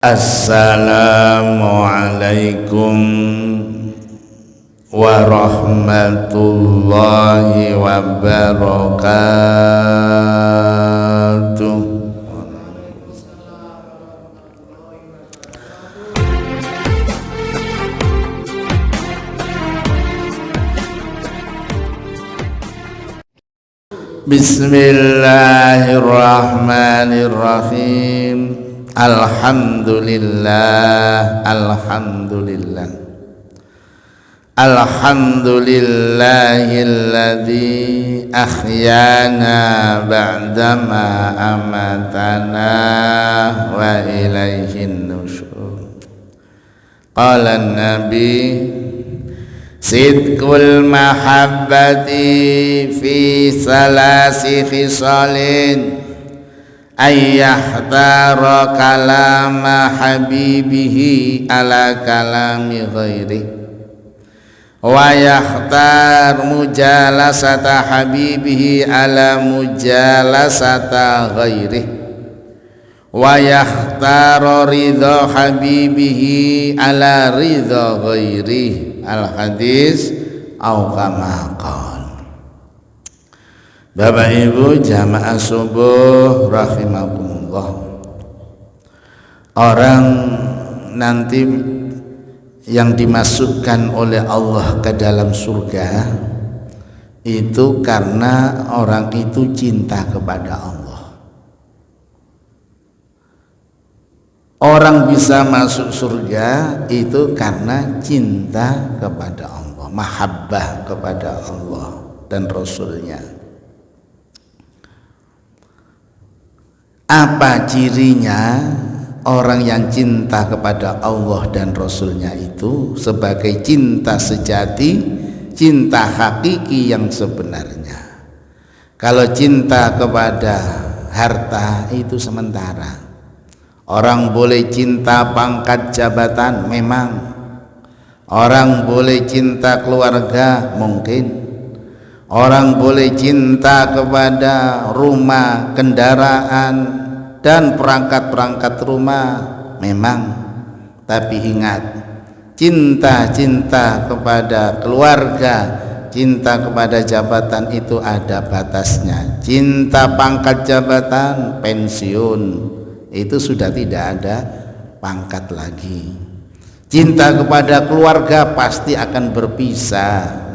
Assalamualaikum warahmatullahi wabarakatuh. Bismillahirrahmanirrahim. Alhamdulillah, alhamdulillah, alhamdulillahilladzi ahyana ba'dama amatana wa ilaihin nusyur. Qala an-nabi sidqul mahabbati fi salasi khisalin ayyahtara kalama habibihi ala kalami ghairi wa yakhtar mujalasata habibihi ala mujalasata ghairi wa yakhtar ridha habibihi ala ridha ghairi. Al hadis au kama qala. Bapak Ibu jamaah subuh rahimakumullah, orang nanti yang dimasukkan oleh Allah ke dalam surga itu karena orang itu cinta kepada Allah. Orang bisa masuk surga itu karena cinta kepada Allah, mahabbah kepada Allah dan Rasulnya. Apa cirinya orang yang cinta kepada Allah dan Rasulnya itu sebagai cinta sejati, cinta hakiki yang sebenarnya? Kalau cinta kepada harta itu sementara. Orang boleh cinta pangkat jabatan, memang. Orang boleh cinta keluarga, mungkin. Orang boleh cinta kepada rumah, kendaraan, dan perangkat-perangkat rumah, memang. Tapi ingat, cinta kepada keluarga, cinta kepada jabatan itu ada batasnya. Cinta pangkat jabatan, pensiun, itu sudah tidak ada pangkat lagi. Cinta kepada keluarga pasti akan berpisah.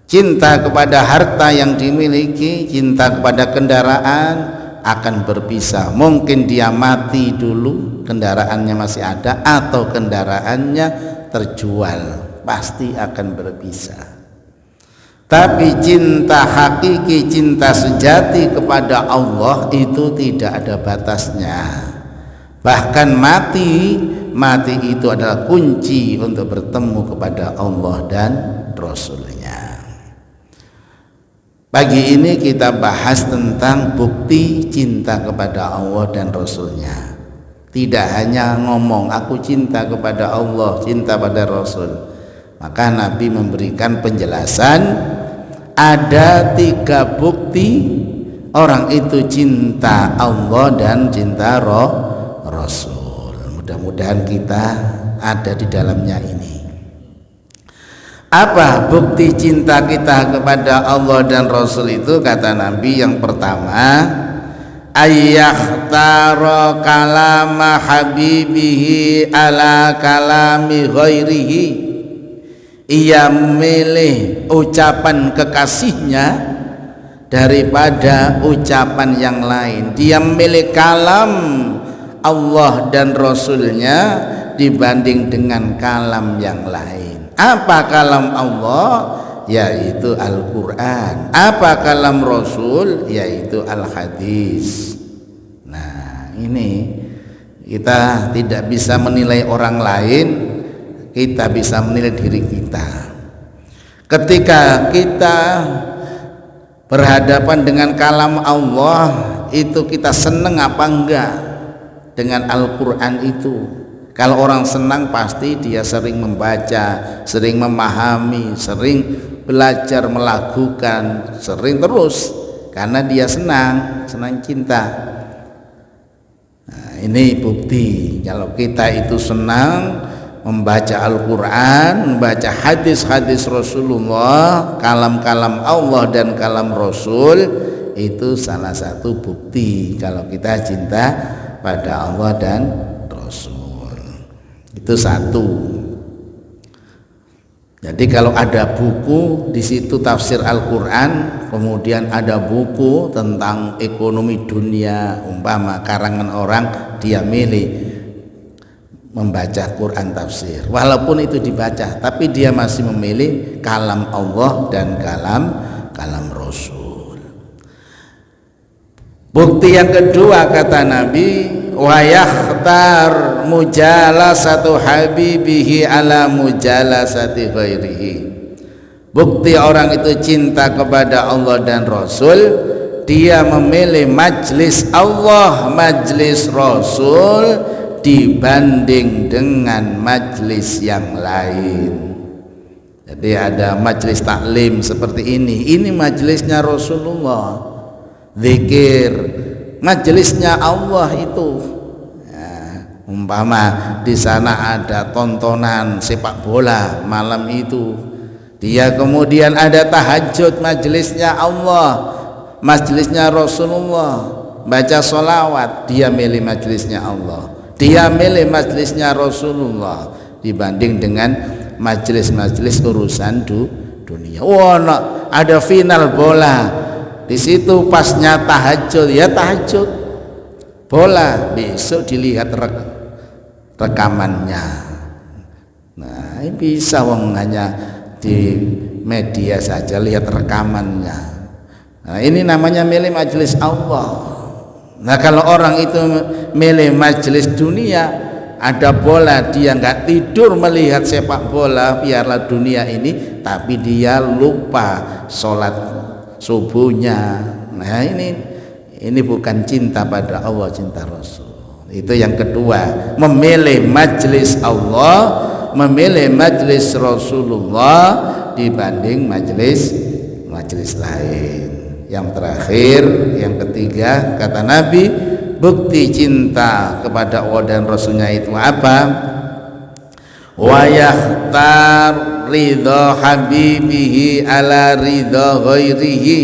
Cinta kepada harta yang dimiliki, cinta kepada kendaraan akan berpisah. Mungkin dia mati dulu, kendaraannya masih ada, atau kendaraannya terjual, pasti akan berpisah. Tapi cinta hakiki, cinta sejati kepada Allah itu tidak ada batasnya. Bahkan mati itu adalah kunci untuk bertemu kepada Allah dan Rasulnya. Pagi ini kita bahas tentang bukti cinta kepada Allah dan Rasulnya. Tidak hanya ngomong aku cinta kepada Allah, cinta pada Rasul. Maka Nabi memberikan penjelasan, ada 3 bukti orang itu cinta Allah dan cinta Rasul. Mudah-mudahan kita ada di dalamnya ini. Apa bukti cinta kita kepada Allah dan Rasul itu? Kata Nabi, yang pertama, ayyakhtara kalama habibihi ala kalami ghairihi. Ia memilih ucapan kekasihnya daripada ucapan yang lain. Dia memilih kalam Allah dan Rasulnya dibanding dengan kalam yang lain. Apa kalam Allah? Yaitu Al-Quran. Apa kalam Rasul? Yaitu Al-Hadis. Nah, ini kita tidak bisa menilai orang lain, kita bisa menilai diri kita. Ketika kita berhadapan dengan kalam Allah, itu kita senang apa enggak dengan Al-Quran itu? Kalau orang senang pasti dia sering membaca, sering memahami, sering belajar melakukan, sering terus, karena dia senang cinta. Nah, ini bukti kalau kita itu senang membaca Al-Quran, membaca hadis-hadis Rasulullah, kalam-kalam Allah dan kalam Rasul, itu salah satu bukti kalau kita cinta pada Allah dan Rasul. Itu satu. Jadi kalau ada buku di situ tafsir Al-Quran, kemudian ada buku tentang ekonomi dunia, umpama karangan orang, dia milih membaca Quran tafsir, walaupun itu dibaca, tapi dia masih memilih kalam Allah dan kalam Rasul. Bukti yang kedua kata Nabi, wa yakhtar mujalasatu habibihi ala mujalasati ghairihi. Bukti orang itu cinta kepada Allah dan Rasul, dia memilih majlis Allah, majlis Rasul dibanding dengan majlis yang lain. Jadi ada majlis taklim seperti ini majlisnya Rasulullah, zikir, majlisnya Allah itu. Umpama di sana ada tontonan sepak bola malam itu, dia kemudian ada tahajud, majlisnya Allah, majlisnya Rasulullah, baca sholawat, dia milih majlisnya Allah, dia milih majlisnya Rasulullah dibanding dengan majlis-majlis urusan dunia. Wah, ada final bola di situ, pasnya tahajud, ya tahajud bola, besok dilihat rekamannya. Nah, ini bisa wong hanya di media saja lihat rekamannya. Nah, ini namanya milih majlis Allah. Nah, kalau orang itu milih majelis dunia, ada bola, dia nggak tidur melihat sepak bola, biarlah dunia ini, tapi dia lupa sholat subuhnya. Nah, ini bukan cinta pada Allah, cinta Rasul. Itu yang kedua, memilih majelis Allah, memilih majelis Rasulullah dibanding majelis lain. Yang terakhir, yang ketiga kata Nabi, bukti cinta kepada Allah dan Rasulnya itu apa? Wa yakhtar ridha habibihi ala ridha ghairihi,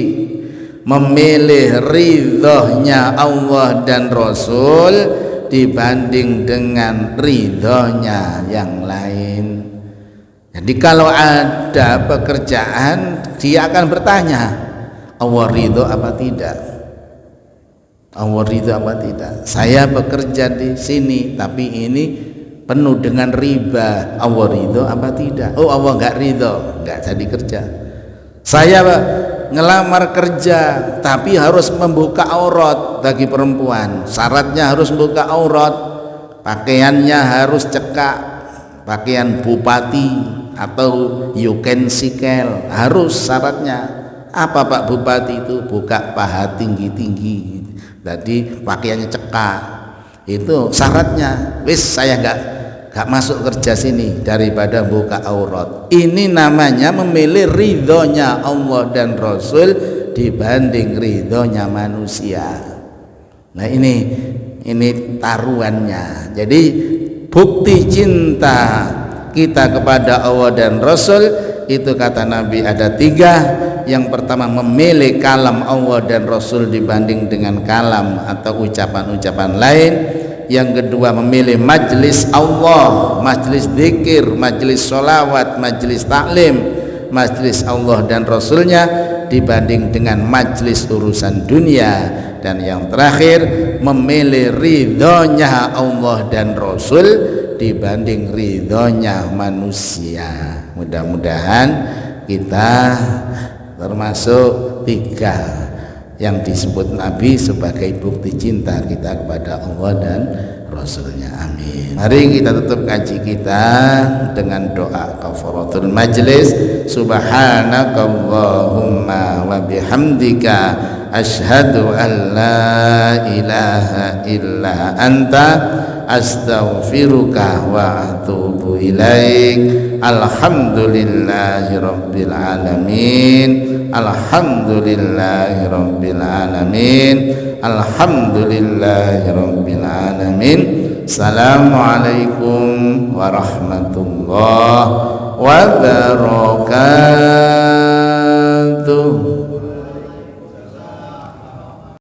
memilih ridhonya Allah dan Rasul dibanding dengan ridhonya yang lain. Jadi kalau ada pekerjaan, dia akan bertanya, Allah ridho apa tidak? Allah ridho apa tidak? Saya bekerja di sini tapi ini penuh dengan riba, Allah ridho apa tidak? Oh, Allah enggak ridho, enggak jadi kerja. Saya ngelamar kerja tapi harus membuka aurat bagi perempuan, syaratnya harus membuka aurat, pakaiannya harus cekak, pakaian bupati atau yukensikel, harus syaratnya. Apa Pak Bupati itu? Buka paha tinggi-tinggi, jadi pakaiannya cekak, itu syaratnya. Wis, saya enggak masuk kerja sini daripada buka aurat. Ini namanya memilih ridhonya Allah dan Rasul dibanding ridhonya manusia. Nah, ini taruhannya. Jadi bukti cinta kita kepada Allah dan Rasul itu kata Nabi ada 3. Yang pertama, memilih kalam Allah dan Rasul dibanding dengan kalam atau ucapan-ucapan lain. Yang kedua, memilih majlis Allah, majlis zikir, majlis sholawat, majlis taklim, majlis Allah dan Rasulnya dibanding dengan majlis urusan dunia. Dan yang terakhir, memilih ridhonya Allah dan Rasul dibanding ridhonya manusia. Mudah-mudahan kita termasuk 3 yang disebut Nabi sebagai bukti cinta kita kepada Allah dan Rasulnya. Amin. Mari kita tutup kaji kita dengan doa kafaratul majlis. Subhanakallahumma wa bihamdika asyhadu an la ilaha illa anta astaghfiruka wa atubu ilaik. Alhamdulillahi rabbil alamin. Alhamdulillahi rabbil alamin. Alhamdulillahi rabbil alamin. Assalamualaikum warahmatullahi wabarakatuh.